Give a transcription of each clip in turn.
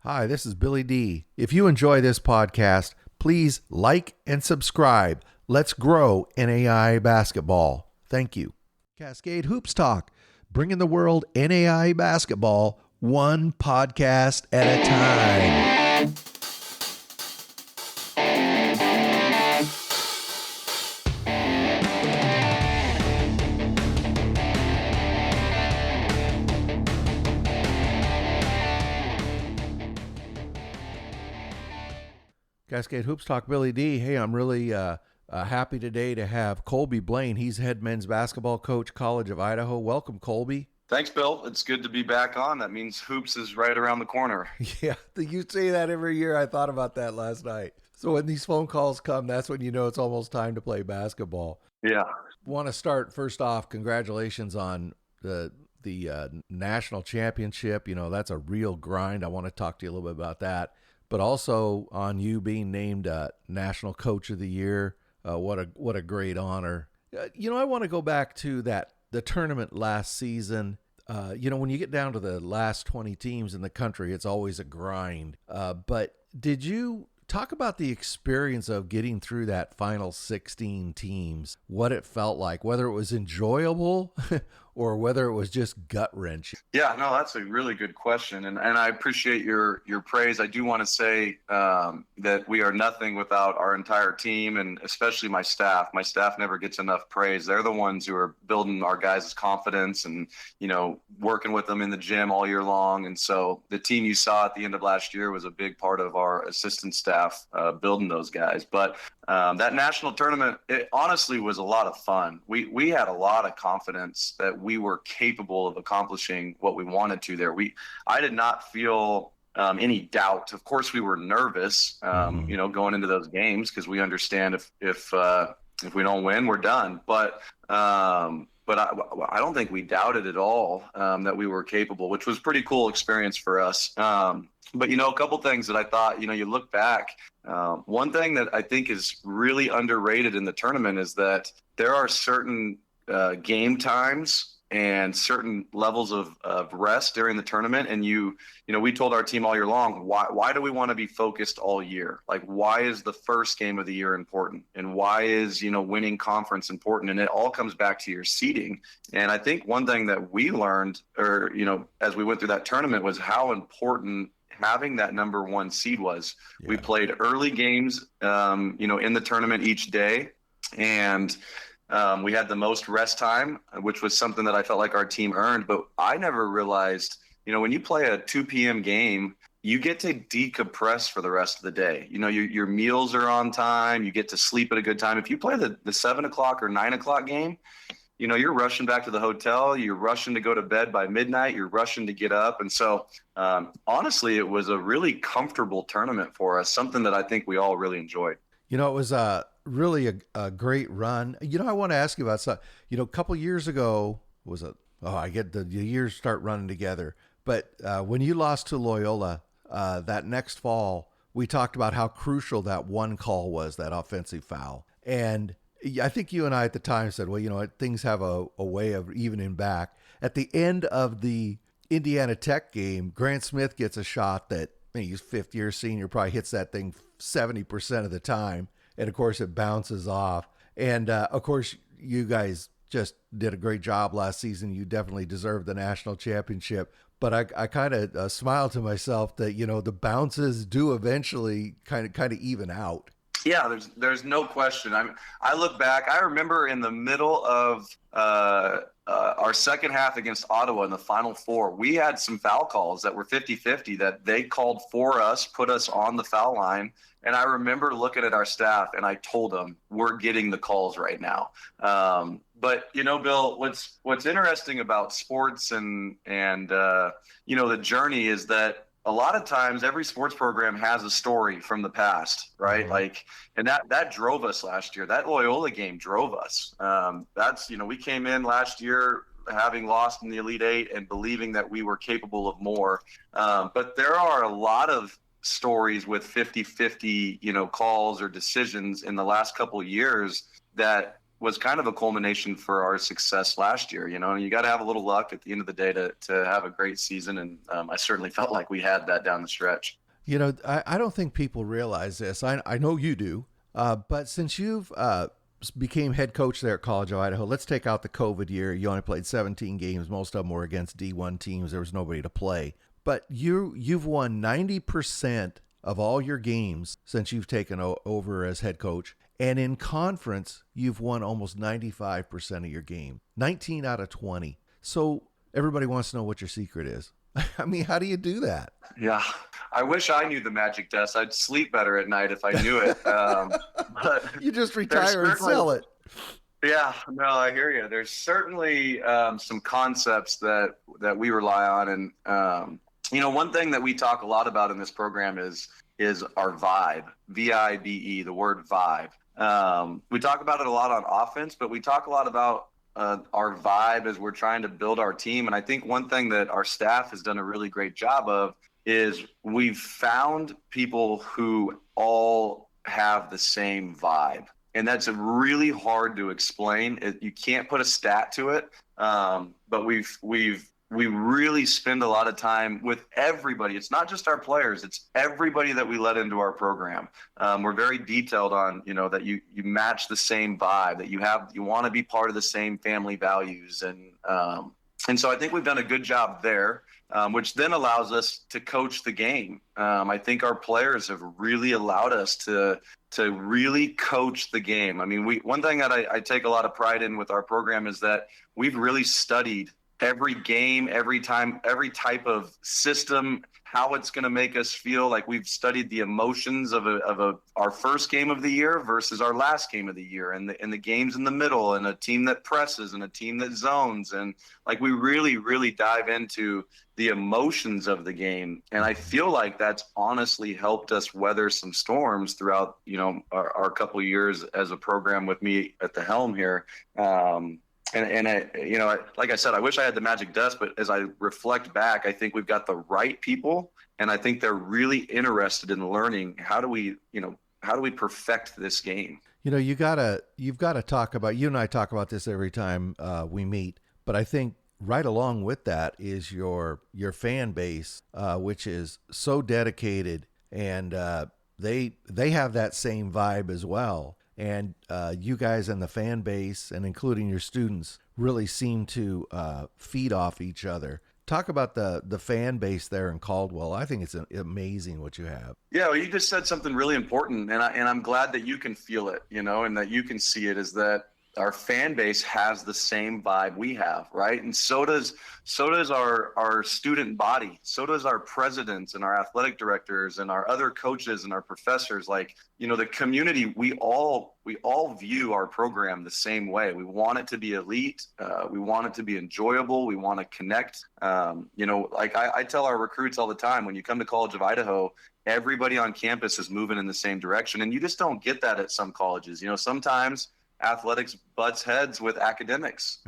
Hi, this is Billy D. If you enjoy this podcast, please like and subscribe. Let's grow NAIA basketball. Thank you. Cascade Hoops Talk, bringing the world NAIA basketball one podcast at a time. Cascade Hoops Talk, Billy D. Hey, I'm really happy today to have Colby Blaine. He's head men's basketball coach, College of Idaho. Welcome, Colby. Thanks, Bill. It's good to be back on. That means hoops is right around the corner. Yeah, you say that every year. I thought about that last night. So when these phone calls come, that's when you know it's almost time to play basketball. Yeah. Want to start first off, congratulations on the national championship. You know, that's a real grind. I want to talk to you a little bit about that. But also on you being named National Coach of the Year. What a great honor. I want to go back to the tournament last season. When you get down to the last 20 teams in the country, it's always a grind. But did you talk about the experience of getting through that final 16 teams, what it felt like, whether it was enjoyable or whether it was just gut-wrenching? Yeah, no, that's a really good question. And I appreciate your praise. I do want to say that we are nothing without our entire team and especially my staff. My staff never gets enough praise. They're the ones who are building our guys' confidence and, working with them in the gym all year long. And so the team you saw at the end of last year was a big part of our assistant staff building those guys. But that national tournament, it honestly was a lot of fun. We had a lot of confidence that we were capable of accomplishing what we wanted to there. I did not feel any doubt. Of course, we were nervous, going into those games because we understand if we don't win, we're done. But I don't think we doubted at all that we were capable, which was a pretty cool experience for us. But, a couple things that I thought, you look back, one thing that I think is really underrated in the tournament is that there are certain game times and certain levels of rest during the tournament. And we told our team all year long, why do we want to be focused all year? Like, why is the first game of the year important? And why is, winning conference important? And it all comes back to your seeding. And I think one thing that we learned as we went through that tournament was how important having that number one seed was. Yeah. We played early games, in the tournament each day. And we had the most rest time, which was something that I felt like our team earned. But I never realized, when you play a 2 p.m. game, you get to decompress for the rest of the day. Your meals are on time. You get to sleep at a good time. If you play the 7 o'clock or 9 o'clock game, you're rushing back to the hotel. You're rushing to go to bed by midnight. You're rushing to get up. And so, honestly, it was a really comfortable tournament for us, something that I think we all really enjoyed. It was really a great run. I want to ask you about something. A couple years ago, I get the years start running together. But when you lost to Loyola that next fall, we talked about how crucial that one call was, that offensive foul. And I think you and I at the time said, well, things have a way of evening back. At the end of the Indiana Tech game, Grant Smith gets a shot that he's fifth-year senior, probably hits that thing 70% of the time. And, of course, it bounces off. And, of course, you guys just did a great job last season. You definitely deserved the national championship. But I kind of smiled to myself that, the bounces do eventually kind of even out. Yeah, there's no question. I look back. I remember in the middle of our second half against Ottawa in the Final Four, we had some foul calls that were 50-50 that they called for us, put us on the foul line. And I remember looking at our staff and I told them, we're getting the calls right now. But, Bill, what's interesting about sports and the journey is that a lot of times every sports program has a story from the past, right? Mm-hmm. And that drove us last year. That Loyola game drove us. We came in last year having lost in the Elite Eight and believing that we were capable of more. But there are a lot of stories with 50-50, calls or decisions in the last couple of years that was kind of a culmination for our success last year. You know, you got to have a little luck at the end of the day to have a great season. And I certainly felt like we had that down the stretch. You know, I don't think people realize this. I know you do. But since you've became head coach there at College of Idaho, let's take out the COVID year. You only played 17 games. Most of them were against D1 teams. There was nobody to play. But you've won 90% of all your games since you've taken over as head coach. And in conference, you've won almost 95% of your game, 19 out of 20. So everybody wants to know what your secret is. I mean, how do you do that? Yeah, I wish I knew the magic dust. I'd sleep better at night if I knew it. But you just retire and sell it. Yeah, no, I hear you. There's certainly some concepts that we rely on. And, you know, one thing that we talk a lot about in this program is our vibe, V-I-B-E, the word vibe. We talk about it a lot on offense, but we talk a lot about our vibe as we're trying to build our team. And I think one thing that our staff has done a really great job of is we've found people who all have the same vibe. And that's really hard to explain. You can't put a stat to it. But we really spend a lot of time with everybody. It's not just our players, it's everybody that we let into our program. We're very detailed on, you know, that you match the same vibe, that you want to be part of the same family values. And so I think we've done a good job there, which then allows us to coach the game. I think our players have really allowed us to really coach the game. I mean, one thing that I take a lot of pride in with our program is that we've really studied every game, every type of system, how it's going to make us feel. Like we've studied the emotions of our first game of the year versus our last game of the year, and the games in the middle, and a team that presses and a team that zones. And like we really, really dive into the emotions of the game. And I feel like that's honestly helped us weather some storms throughout, you know, our couple of years as a program with me at the helm here. And I, you know, like I said, I wish I had the magic dust, but as I reflect back, I think we've got the right people, and I think they're really interested in learning how do we perfect this game. You know, you've got to talk about, you and I talk about this every time we meet, but I think right along with that is your fan base, which is so dedicated, and they have that same vibe as well. And you guys and the fan base, and including your students, really seem to feed off each other. Talk about the fan base there in Caldwell. I think it's amazing what you have. Yeah, well, you just said something really important, and I'm glad that you can feel it, you know, and that you can see it, is that our fan base has the same vibe we have, right? And so does our student body. So does our presidents and our athletic directors and our other coaches and our professors. Like, you know, the community, we all view our program the same way. We want it to be elite. We want it to be enjoyable. We want to connect. You know, like I tell our recruits all the time, when you come to College of Idaho, everybody on campus is moving in the same direction. And you just don't get that at some colleges. You know, sometimes athletics butts heads with academics,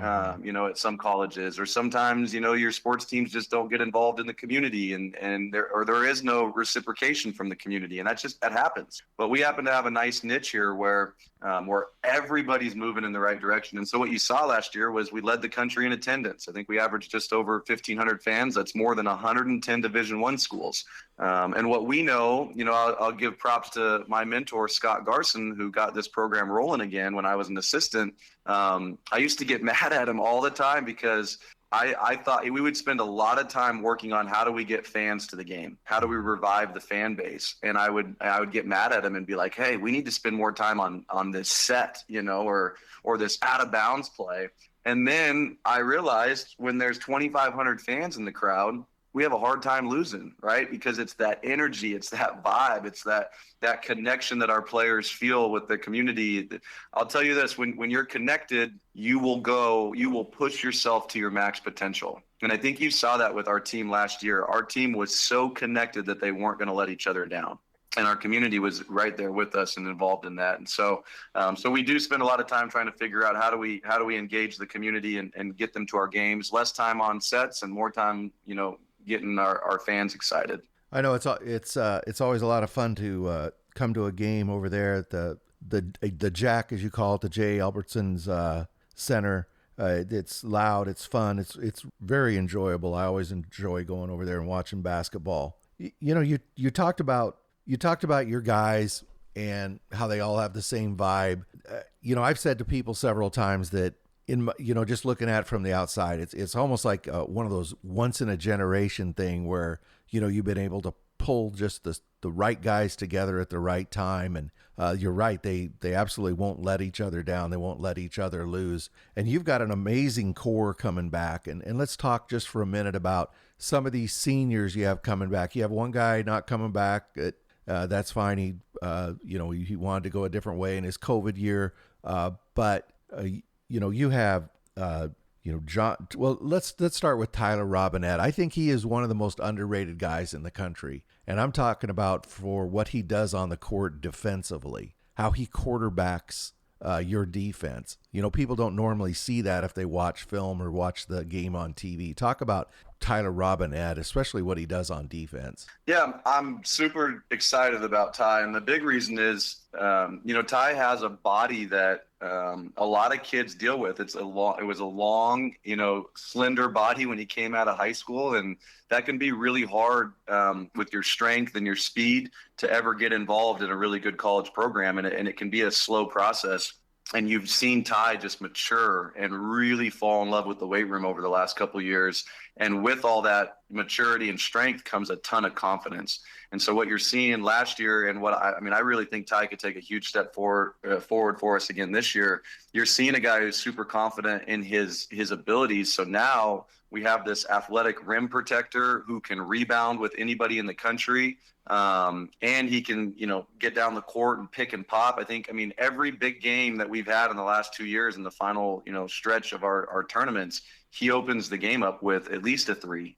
you know, at some colleges, or sometimes, you know, your sports teams just don't get involved in the community, and there is no reciprocation from the community, and that happens. But we happen to have a nice niche here where everybody's moving in the right direction. And so what you saw last year was we led the country in attendance. I think we averaged just over 1,500 fans. That's more than 110 Division I schools. And what we know, you know, I'll give props to my mentor, Scott Garson, who got this program rolling again when I was an assistant. I used to get mad at him all the time because I thought we would spend a lot of time working on how do we get fans to the game? How do we revive the fan base? And I would get mad at him and be like, hey, we need to spend more time on this set, you know, or this out of bounds play. And then I realized when there's 2,500 fans in the crowd, we have a hard time losing, right? Because it's that energy, it's that vibe, it's that connection that our players feel with the community. I'll tell you this, when you're connected, you will push yourself to your max potential. And I think you saw that with our team last year. Our team was so connected that they weren't going to let each other down. And our community was right there with us and involved in that. And so we do spend a lot of time trying to figure out how do we engage the community and get them to our games, less time on sets and more time, you know, getting our fans excited. I know it's always a lot of fun to come to a game over there at the the Jack, as you call it, the Jay Albertson's Center. It's loud, it's fun, it's very enjoyable. I always enjoy going over there and watching basketball. You talked about your guys and how they all have the same vibe. I've said to people several times that just looking at it from the outside, it's almost like one of those once in a generation thing where you've been able to pull just the right guys together at the right time. And you're right, they absolutely won't let each other down. They won't let each other lose. And you've got an amazing core coming back. And let's talk just for a minute about some of these seniors you have coming back. You have one guy not coming back. That's fine. He wanted to go a different way in his COVID year. But you have John. Well, let's start with Tyler Robinette. I think he is one of the most underrated guys in the country, and I'm talking about for what he does on the court defensively, how he quarterbacks your defense. People don't normally see that if they watch film or watch the game on TV. Talk about Tyler Robinette, especially what he does on defense. Yeah, I'm super excited about Ty, and the big reason is, Ty has a body that a lot of kids deal with. It was a long, slender body when he came out of high school, and that can be really hard with your strength and your speed to ever get involved in a really good college program, and it can be a slow process. And you've seen Ty just mature and really fall in love with the weight room over the last couple of years. And with all that maturity and strength comes a ton of confidence. And so what you're seeing last year, and I really think Ty could take a huge step forward for us again this year. You're seeing a guy who's super confident in his abilities. So now we have this athletic rim protector who can rebound with anybody in the country. And he can, get down the court and pick and pop. Every big game that we've had in the last 2 years in the final, stretch of our tournaments, he opens the game up with at least a three.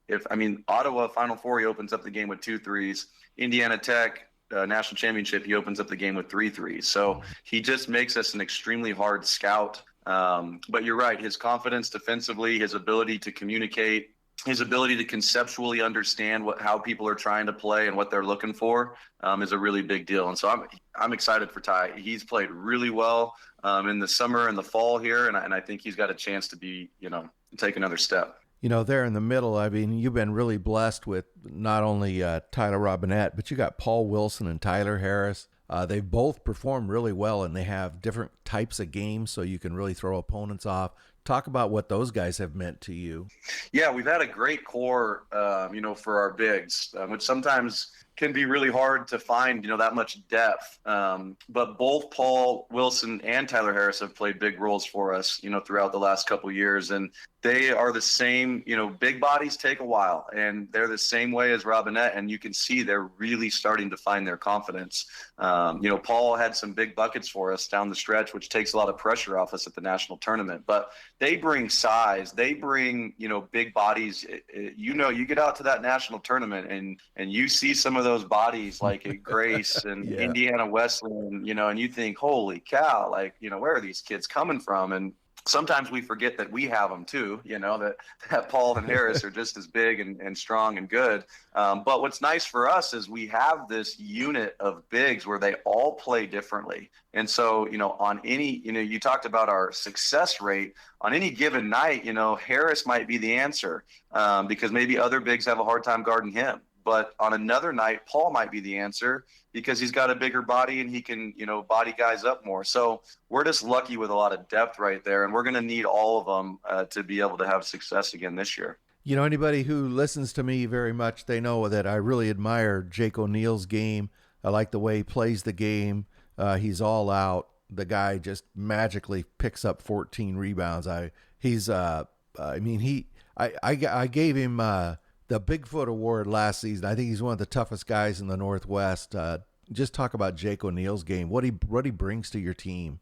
Ottawa Final Four, he opens up the game with 2 threes. Indiana Tech, national championship, he opens up the game with 3 threes. So he just makes us an extremely hard scout. But you're right, his confidence defensively, his ability to communicate, his ability to conceptually understand how people are trying to play and what they're looking for is a really big deal. And so I'm excited for Ty. He's played really well in the summer and the fall here, and I think he's got a chance to be, take another step. There in the middle, you've been really blessed with not only Tyler Robinette, but you got Paul Wilson and Tyler Harris. They both perform really well, and they have different types of games, so you can really throw opponents off. Talk about what those guys have meant to you. Yeah, we've had a great core, for our bigs, which sometimes can be really hard to find, that much depth. But both Paul Wilson and Tyler Harris have played big roles for us, throughout the last couple of years. And they are the same, big bodies take a while, and they're the same way as Robinette. And you can see they're really starting to find their confidence. Paul had some big buckets for us down the stretch, which takes a lot of pressure off us at the national tournament. But they bring size, they bring, big bodies. You get out to that national tournament and you see some of those bodies like at Grace and Yeah. Indiana Wesleyan, and you think, holy cow, where are these kids coming from? And sometimes we forget that we have them too, that Paul and Harris are just as big and strong and good. But what's nice for us is we have this unit of bigs where they all play differently. And so, on any, you talked about our success rate on any given night, Harris might be the answer because maybe other bigs have a hard time guarding him. But on another night, Paul might be the answer because he's got a bigger body and he can, body guys up more. So we're just lucky with a lot of depth right there. And we're going to need all of them to be able to have success again this year. Anybody who listens to me very much, they know that I really admire Jake O'Neal's game. I like the way he plays the game. He's all out. The guy just magically picks up 14 rebounds. I gave him the Bigfoot Award last season. I think he's one of the toughest guys in the Northwest. Just talk about Jake O'Neal's game, what he brings to your team.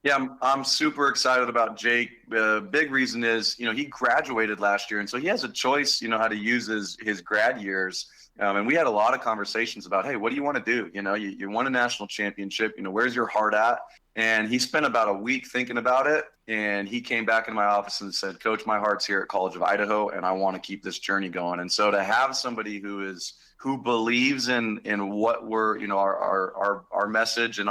Yeah, I'm super excited about Jake. Big reason is, he graduated last year, and so he has a choice, how to use his grad years. And we had a lot of conversations about, hey, what do you want to do? You won a national championship. Where's your heart at? And he spent about a week thinking about it. And he came back in my office and said, Coach, my heart's here at College of Idaho, and I want to keep this journey going. And so to have somebody who believes in what we're, our message and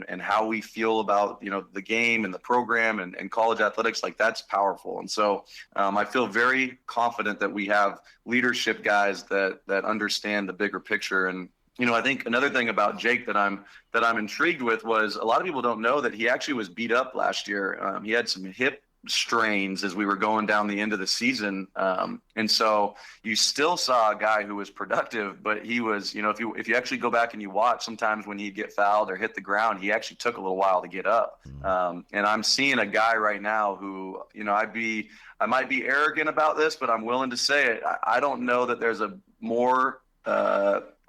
and how we feel about, the game and the program and college athletics, like that's powerful. And so I feel very confident that we have leadership guys that understand the bigger picture. And I think another thing about Jake that I'm intrigued with was a lot of people don't know that he actually was beat up last year. He had some hip strains as we were going down the end of the season. And so you still saw a guy who was productive, but he was, if you actually go back and you watch, sometimes when he'd get fouled or hit the ground, he actually took a little while to get up. And I'm seeing a guy right now who, I might be arrogant about this, but I'm willing to say it. I don't know that there's a more,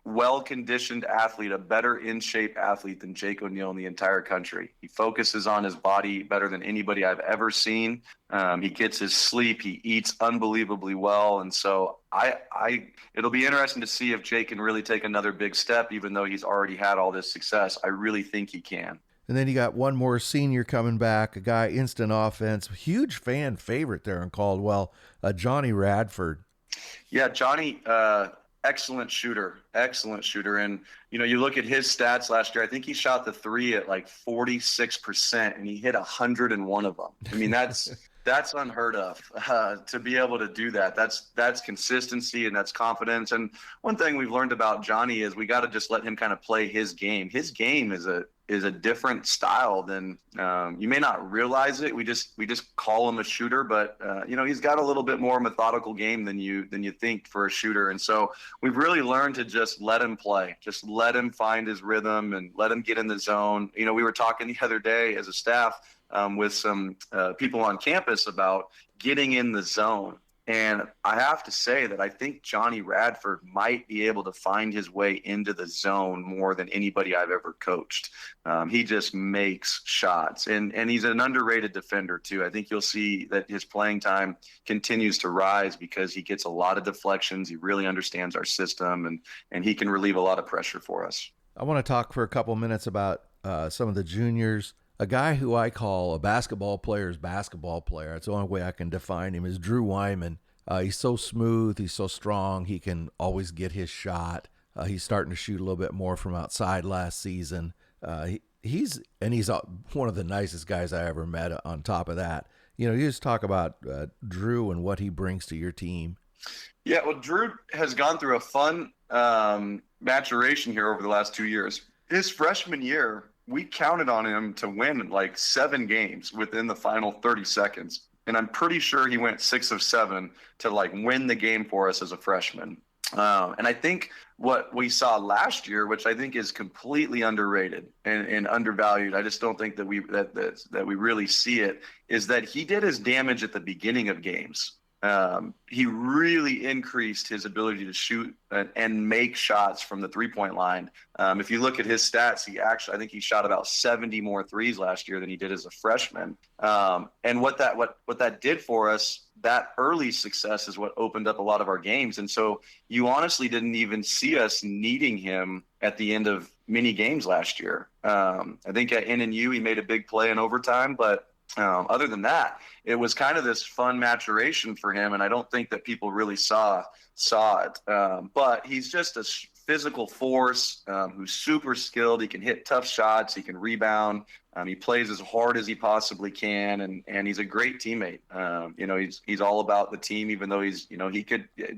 well-conditioned athlete, a better in-shape athlete than Jake O'Neal in the entire country. He focuses on his body better than anybody I've ever seen. He gets his sleep. He eats unbelievably well. And so it'll be interesting to see if Jake can really take another big step, even though he's already had all this success. I really think he can. And then you got one more senior coming back, a guy instant offense, huge fan favorite there in Caldwell, Johnny Radford. Yeah, Johnny, excellent shooter. And, you look at his stats last year, I think he shot the three at like 46% and he hit 101 of them. I mean, that's unheard of to be able to do that. That's consistency and that's confidence. And one thing we've learned about Johnny is we got to just let him kind of play his game. His game is a different style than you may not realize it. We just call him a shooter, but he's got a little bit more methodical game than you think for a shooter. And so we've really learned to just let him play, just let him find his rhythm and let him get in the zone. We were talking the other day as a staff with some people on campus about getting in the zone. And I have to say that I think Johnny Radford might be able to find his way into the zone more than anybody I've ever coached. He just makes shots, and he's an underrated defender too. I think you'll see that his playing time continues to rise because he gets a lot of deflections. He really understands our system, and he can relieve a lot of pressure for us. I want to talk for a couple minutes about some of the juniors. A guy who I call a basketball player's basketball player, that's the only way I can define him, is Drew Wyman. He's so smooth. He's so strong. He can always get his shot. He's starting to shoot a little bit more from outside last season. He's one of the nicest guys I ever met on top of that. You just talk about Drew and what he brings to your team. Yeah, well, Drew has gone through a fun maturation here over the last 2 years. His freshman year, we counted on him to win like 7 games within the final 30 seconds. And I'm pretty sure he went 6 of 7 to like win the game for us as a freshman. And I think what we saw last year, which I think is completely underrated and undervalued, I just don't think that we really see it, is that he did his damage at the beginning of games. He really increased his ability to shoot and make shots from the 3-point line. If you look at his stats, I think he shot about 70 more threes last year than he did as a freshman. And what that did for us, that early success is what opened up a lot of our games. And so you honestly didn't even see us needing him at the end of many games last year. I think at NNU he made a big play in overtime, but other than that, it was kind of this fun maturation for him, and I don't think that people really saw it. But he's just a physical force who's super skilled. He can hit tough shots. He can rebound. He plays as hard as he possibly can, and he's a great teammate. He's all about the team, even though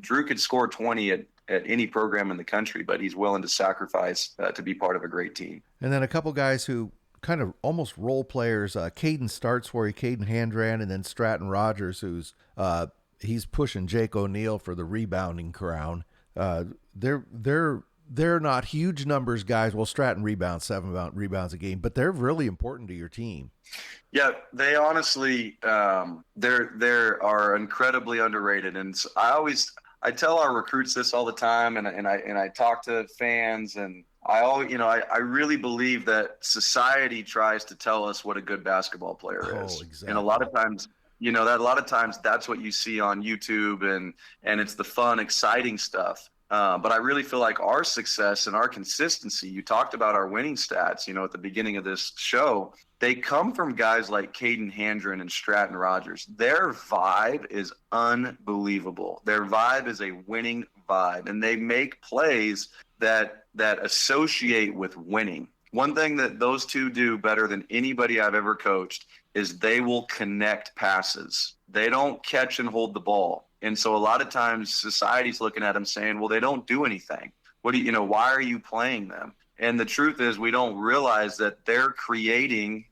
Drew could score 20 at any program in the country, but he's willing to sacrifice to be part of a great team. And then a couple guys who kind of almost role players. Caden Caden Handran, and then Stratton Rogers, who's he's pushing Jake O'Neal for the rebounding crown. They're not huge numbers guys. Well, Stratton rebounds 7 rebounds a game, but they're really important to your team. Yeah, they honestly they are incredibly underrated, and I tell our recruits this all the time, and I talk to fans, and I really believe that society tries to tell us what a good basketball player is. Exactly. And a lot of times, that's what you see on YouTube, and it's the fun, exciting stuff. But I really feel like our success and our consistency, you talked about our winning stats, at the beginning of this show, they come from guys like Caden Handren and Stratton Rogers. Their vibe is unbelievable. Their vibe is a winning vibe, and they make plays that associate with winning. One thing that those two do better than anybody I've ever coached is they will connect passes. They don't catch and hold the ball. And so a lot of times society's looking at them saying, well, they don't do anything. Why are you playing them? And the truth is we don't realize that they're creating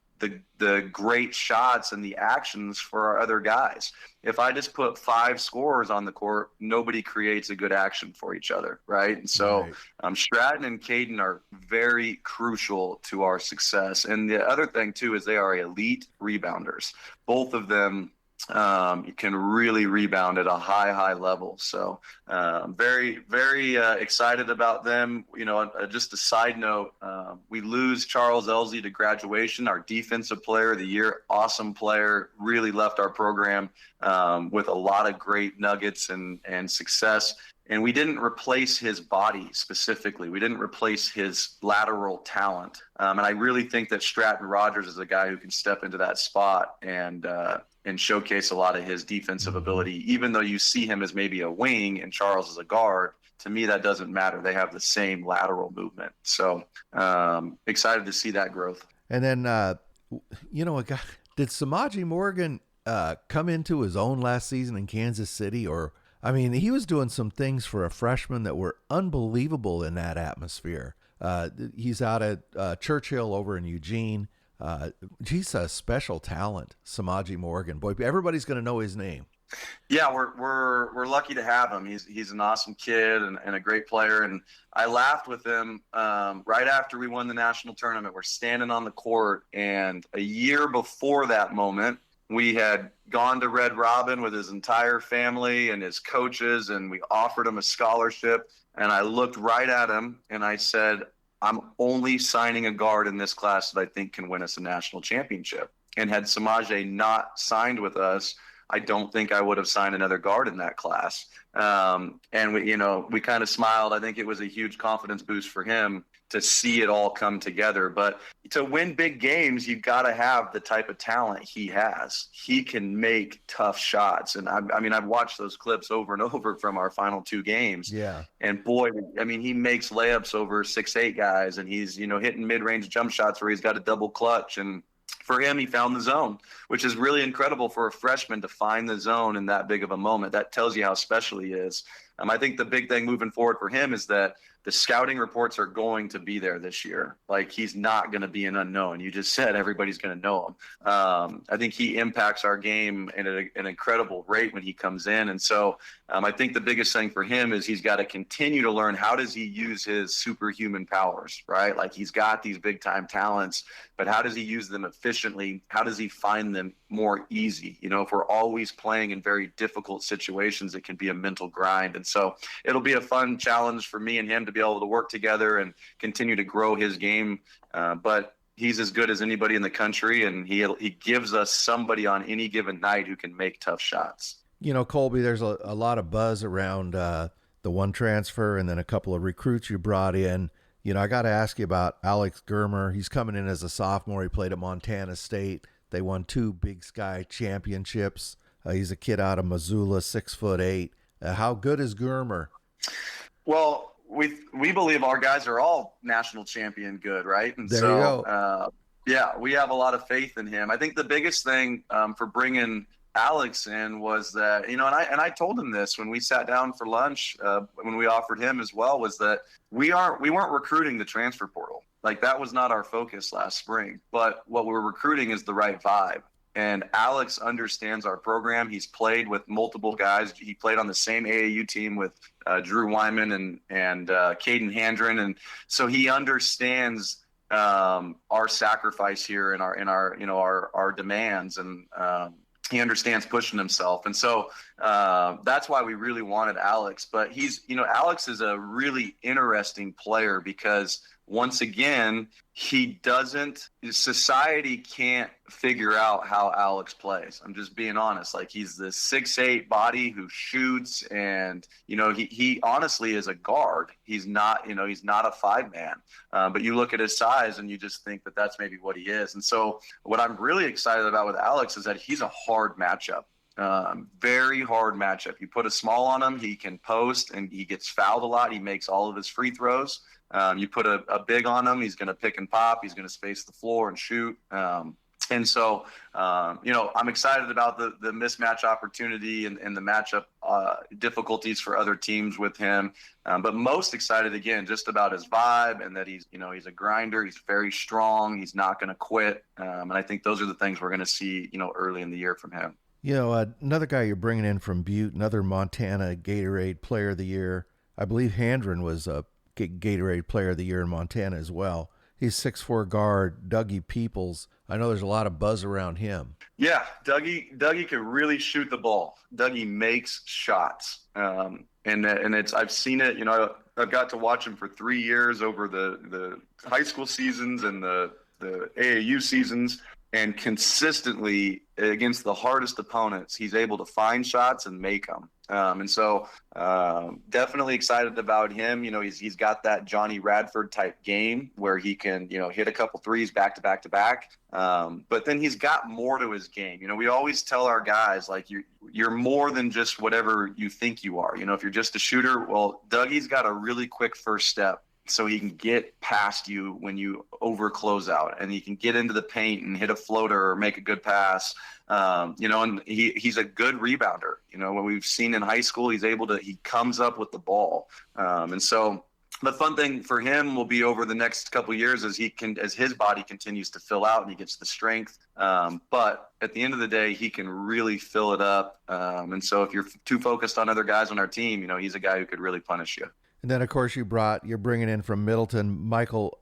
the great shots and the actions for our other guys. If I just put 5 scorers on the court, nobody creates a good action for each other, right? And so Stratton and Caden are very crucial to our success. And the other thing, too, is they are elite rebounders. Both of them can really rebound at a high level. So very, very excited about them. Just a side note, we lose Charles Elsie to graduation, our defensive player of the year, awesome player, really left our program with a lot of great nuggets and success. And we didn't replace his body specifically. We didn't replace his lateral talent. And I really think that Stratton Rogers is a guy who can step into that spot and showcase a lot of his defensive ability, even though you see him as maybe a wing and Charles is a guard. To me, that doesn't matter. They have the same lateral movement. So excited to see that growth. And then, did Samaje Morgan come into his own last season in Kansas City? He was doing some things for a freshman that were unbelievable in that atmosphere. He's out at Churchill over in Eugene. He's a special talent, Samaje Morgan. Boy, everybody's going to know his name. Yeah, we're lucky to have him. He's an awesome kid and a great player. And I laughed with him right after we won the national tournament. We're standing on the court, and a year before that moment, we had gone to Red Robin with his entire family and his coaches, and we offered him a scholarship. And I looked right at him and I said, I'm only signing a guard in this class that I think can win us a national championship. And had Samaje not signed with us, I don't think I would have signed another guard in that class. And we kind of smiled. I think it was a huge confidence boost for him to see it all come together. But to win big games, you've got to have the type of talent he has. He can make tough shots. And I've watched those clips over and over from our final 2 games. Yeah. And boy, he makes layups over 6'8" guys, and he's, hitting mid-range jump shots where he's got a double clutch. And for him, he found the zone, which is really incredible for a freshman to find the zone in that big of a moment. That tells you how special he is. I think the big thing moving forward for him is that the scouting reports are going to be there this year. Like, he's not going to be an unknown. You just said everybody's going to know him. I think he impacts our game at an incredible rate when he comes in. And so I think the biggest thing for him is he's got to continue to learn, how does he use his superhuman powers, right? Like, he's got these big time talents, but how does he use them efficiently? How does he find them more easy? If we're always playing in very difficult situations, it can be a mental grind. And so it'll be a fun challenge for me and him to be able to work together and continue to grow his game. But he's as good as anybody in the country, and he gives us somebody on any given night who can make tough shots. Colby, there's a lot of buzz around the one transfer and then a couple of recruits you brought in. I got to ask you about Alex Germer. He's coming in as a sophomore. He played at Montana State. They won 2 Big Sky championships. He's a kid out of Missoula, 6'8". How good is Germer? Well, we believe our guys are all national champion good, right? And there you go. Yeah, we have a lot of faith in him. I think the biggest thing for bringing Alex in was that, and I told him this when we sat down for lunch, when we offered him as well, was that we weren't recruiting the transfer portal. Like, that was not our focus last spring. But what we're recruiting is the right vibe. And Alex understands our program. He's played with multiple guys. He played on the same AAU team with Drew Wyman and Caden Handren, and so he understands our sacrifice here and our demands, and he understands pushing himself. And so that's why we really wanted Alex. But Alex is a really interesting player because once again, society can't figure out how Alex plays. I'm just being honest. Like, he's this 6'8" body who shoots, and, he honestly is a guard. He's not a 5-man. But you look at his size and you just think that that's maybe what he is. And so what I'm really excited about with Alex is that he's a hard matchup. Very hard matchup. You put a small on him, he can post, and he gets fouled a lot. He makes all of his free throws. You put a big on him, he's going to pick and pop. He's going to space the floor and shoot. And so, I'm excited about the mismatch opportunity and the matchup difficulties for other teams with him. But most excited, again, just about his vibe, and that he's a grinder. He's very strong. He's not going to quit. And I think those are the things we're going to see, early in the year from him. Another guy you're bringing in from Butte, another Montana Gatorade Player of the Year. I believe Handren was a Gatorade Player of the Year in Montana as well. He's 6'4" guard, Dougie Peoples. I know there's a lot of buzz around him. Yeah, Dougie can really shoot the ball. Dougie makes shots, and I've seen it. I've got to watch him for 3 years over the high school seasons and the AAU seasons. And consistently against the hardest opponents, he's able to find shots and make them. And so definitely excited about him. He's got that Johnny Radford type game where he can, hit a couple threes back to back to back. But then he's got more to his game. We always tell our guys, like, you're more than just whatever you think you are. If you're just a shooter, well, Dougie's got a really quick first step. So he can get past you when you over close out, and he can get into the paint and hit a floater or make a good pass. And he's a good rebounder. What we've seen in high school, he comes up with the ball. And so the fun thing for him will be over the next couple of years as his body continues to fill out and he gets the strength. But at the end of the day, he can really fill it up. And so if you're too focused on other guys on our team, he's a guy who could really punish you. And then, of course, you're bringing in from Middleton, Michael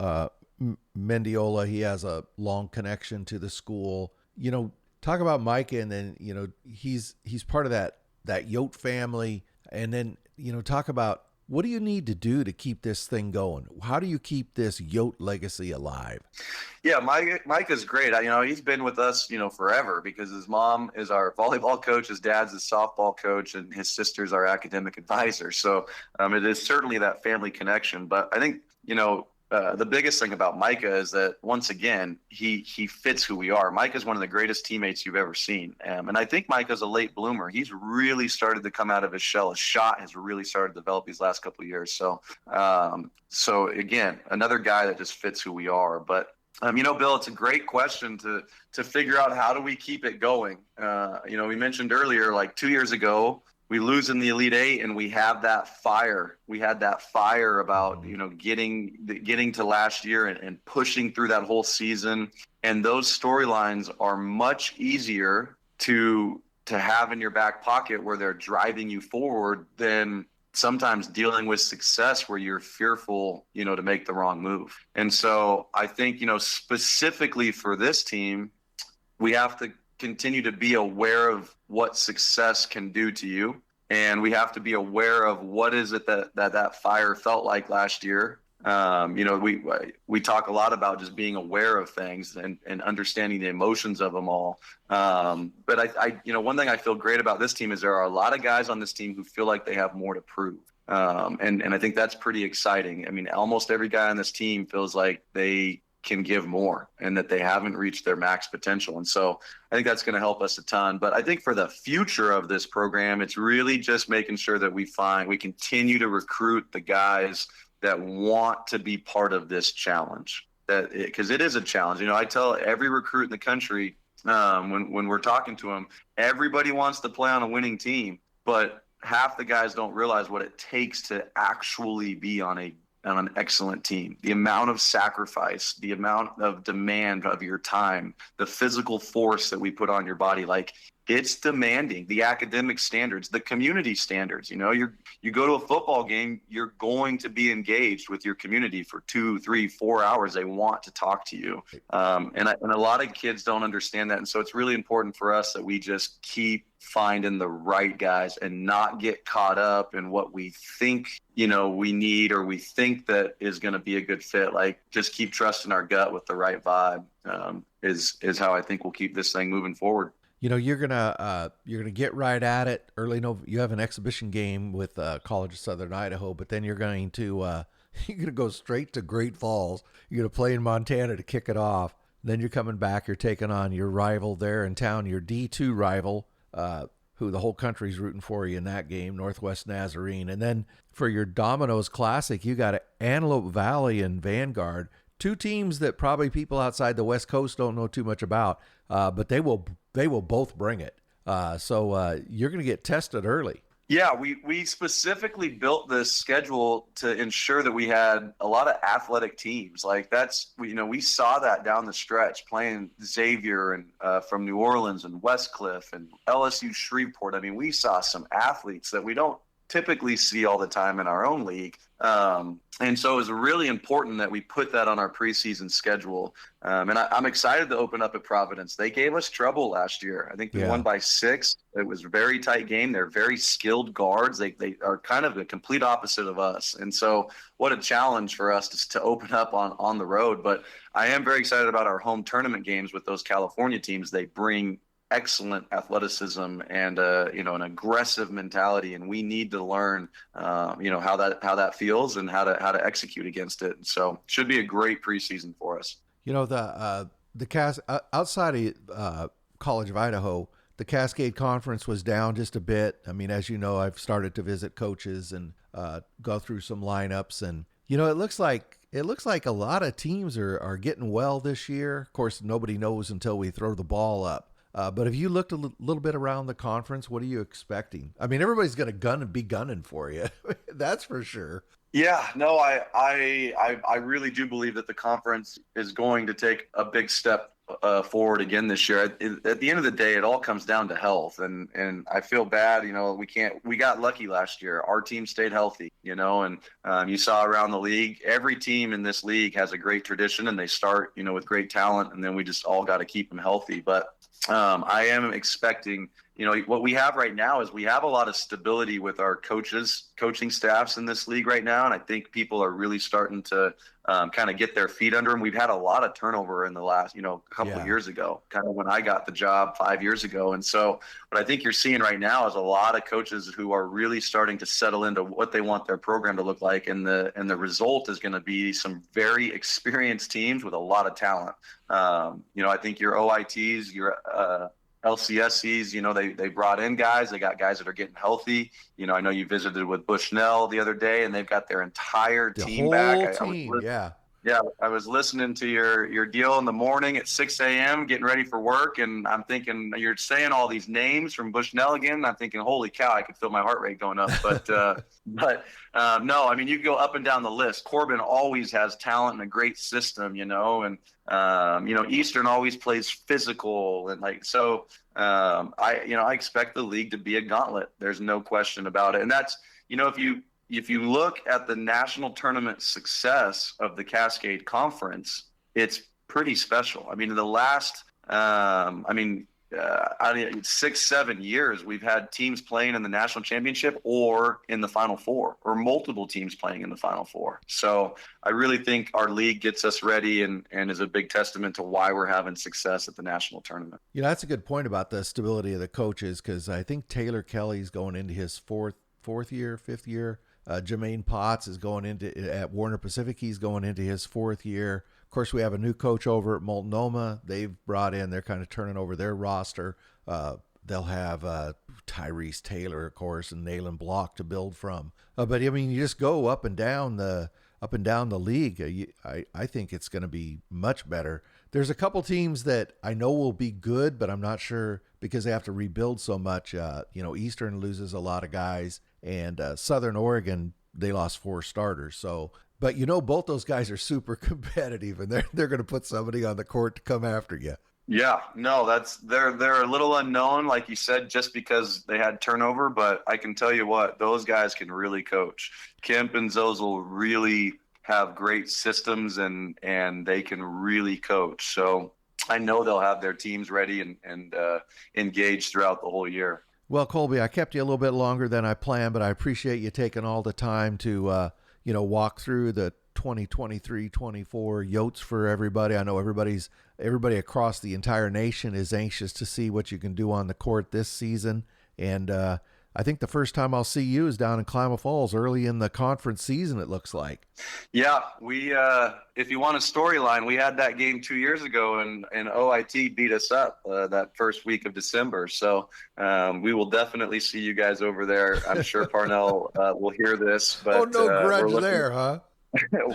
Mendiola. He has a long connection to the school. Talk about Micah, and then, he's part of that Yote family. And then, talk about, what do you need to do to keep this thing going? How do you keep this Yote legacy alive? Yeah, Micah's great. He's been with us, forever, because his mom is our volleyball coach, his dad's his softball coach, and his sister's our academic advisor. So it is certainly that family connection. But I think, the biggest thing about Micah is that, once again, he fits who we are. Micah's one of the greatest teammates you've ever seen. And I think Micah's a late bloomer. He's really started to come out of his shell. His shot has really started to develop these last couple of years. So again, another guy that just fits who we are. But Bill, it's a great question to figure out, how do we keep it going? We mentioned earlier, like 2 years ago, we lose in the Elite Eight, and we have that fire. We had that fire about, getting to last year and pushing through that whole season. And those storylines are much easier to have in your back pocket, where they're driving you forward, than sometimes dealing with success where you're fearful, to make the wrong move. And so I think, specifically for this team, we have to continue to be aware of what success can do to you. And we have to be aware of what is it that fire felt like last year. We talk a lot about just being aware of things and understanding the emotions of them all. But I one thing I feel great about this team is there are a lot of guys on this team who feel like they have more to prove. And I think that's pretty exciting. I mean, almost every guy on this team feels like they can give more and that they haven't reached their max potential. And so I think that's going to help us a ton. But I think for the future of this program, it's really just making sure that we continue to recruit the guys that want to be part of this challenge, because it is a challenge. I tell every recruit in the country, when we're talking to them, everybody wants to play on a winning team, but half the guys don't realize what it takes to actually be on an excellent team. The amount of sacrifice, the amount of demand of your time, the physical force that we put on your body. Like, it's demanding. The academic standards, the community standards. You go to a football game, you're going to be engaged with your community for 2, 3, 4 hours. They want to talk to you. And a lot of kids don't understand that. And so it's really important for us that we just keep finding the right guys and not get caught up in what we think, we need, or we think that is going to be a good fit. Like, just keep trusting our gut with the right vibe, is how I think we'll keep this thing moving forward. You're gonna get right at it early. You have an exhibition game with College of Southern Idaho, but then you're going to you're gonna go straight to Great Falls. You're gonna play in Montana to kick it off. Then you're coming back. You're taking on your rival there in town, your D2 rival, who the whole country's rooting for you in that game, Northwest Nazarene. And then for your Domino's Classic, you got Antelope Valley and Vanguard, two teams that probably people outside the West Coast don't know too much about, but they will both bring it. So you're going to get tested early. Yeah, we specifically built this schedule to ensure that we had a lot of athletic teams. Like, we saw that down the stretch, playing Xavier and from New Orleans and Westcliff and LSU Shreveport. I mean, we saw some athletes that we don't typically see all the time in our own league. And so it was really important that we put that on our preseason schedule. And I'm excited to open up at Providence. They gave us trouble last year. I think we won by 6. It was a very tight game. They're very skilled guards. They are kind of the complete opposite of us. And so what a challenge for us to open up on the road. But I am very excited about our home tournament games with those California teams. They bring excellent athleticism and an aggressive mentality, and we need to learn how that feels and how to execute against it. And so should be a great preseason for us. Outside of College of Idaho, the Cascade Conference was down just a bit. I mean, as you know, I've started to visit coaches and go through some lineups, and it looks like a lot of teams are getting well this year. Of course, nobody knows until we throw the ball up. But have you looked a little bit around the conference? What are you expecting? I mean, everybody's going to be gunning for you. That's for sure. Yeah, no, I really do believe that the conference is going to take a big step forward again this year. At the end of the day, it all comes down to health, and I feel bad. We got lucky last year. Our team stayed healthy, and you saw around the league, every team in this league has a great tradition, and they start, with great talent, and then we just all got to keep them healthy. But I am expecting, what we have right now is we have a lot of stability with our coaching staffs in this league right now. And I think people are really starting to kind of get their feet under them. We've had a lot of turnover in the last, couple of years ago, kind of when I got the job 5 years ago. And so what I think you're seeing right now is a lot of coaches who are really starting to settle into what they want their program to look like. And the result is going to be some very experienced teams with a lot of talent. I think your OITs, your LCSCs, they brought in guys. They got guys that are getting healthy. I know you visited with Bushnell the other day, and they've got their entire team back. Yeah, I was listening to your deal in the morning at 6 a.m., getting ready for work, and I'm thinking, you're saying all these names from Bushnell again. I'm thinking, holy cow, I could feel my heart rate going up. But no, I mean, you go up and down the list. Corbin always has talent and a great system, and Eastern always plays physical, and I expect the league to be a gauntlet. There's no question about it, and that's if you look at the national tournament success of the Cascade Conference, it's pretty special. I mean, in the last, 6-7 years, we've had teams playing in the national championship or in the Final Four, or multiple teams playing in the Final Four. So I really think our league gets us ready and is a big testament to why we're having success at the national tournament. That's a good point about the stability of the coaches, because I think Taylor Kelly's going into his fifth year. Jermaine Potts is going at Warner Pacific. He's going into his 4th year. Of course, we have a new coach over at Multnomah. They've brought in, they're kind of turning over their roster. They'll have Tyrese Taylor, of course, and Nayland Block to build from. But I mean, you just go up and down the league. I think it's going to be much better. There's a couple teams that I know will be good, but I'm not sure because they have to rebuild so much. Eastern loses a lot of guys, and Southern Oregon, they lost 4 starters. So, but both those guys are super competitive, and they're going to put somebody on the court to come after you. Yeah, no, they're a little unknown, like you said, just because they had turnover. But I can tell you what, those guys can really coach. Kemp and Zozel really have great systems, and they can really coach. So I know they'll have their teams ready and engaged throughout the whole year. Well, Colby, I kept you a little bit longer than I planned, but I appreciate you taking all the time to, walk through the 2023-24 Yotes for everybody. I know everybody across the entire nation is anxious to see what you can do on the court this season. And I think the first time I'll see you is down in Klamath Falls early in the conference season, it looks like. Yeah, we if you want a storyline, we had that game 2 years ago, and OIT beat us up that first week of December. So we will definitely see you guys over there. I'm sure Parnell will hear this, but Oh, no grudge there, huh?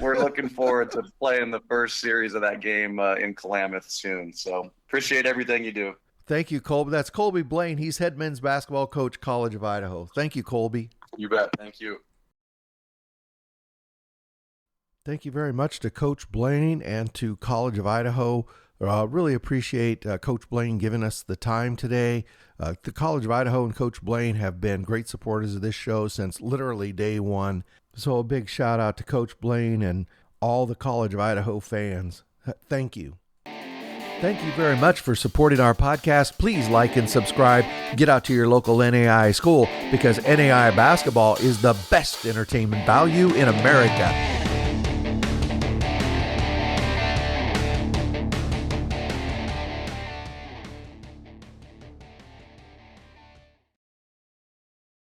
we're looking forward to playing the first series of that game in Klamath soon. So appreciate everything you do. Thank you, Colby. That's Colby Blaine. He's head men's basketball coach, College of Idaho. Thank you, Colby. You bet. Thank you. Thank you very much to Coach Blaine and to College of Idaho. Really appreciate Coach Blaine giving us the time today. The College of Idaho and Coach Blaine have been great supporters of this show since literally day one. So a big shout out to Coach Blaine and all the College of Idaho fans. Thank you. Thank you very much for supporting our podcast. Please like and subscribe. Get out to your local NAIA school because NAIA basketball is the best entertainment value in America.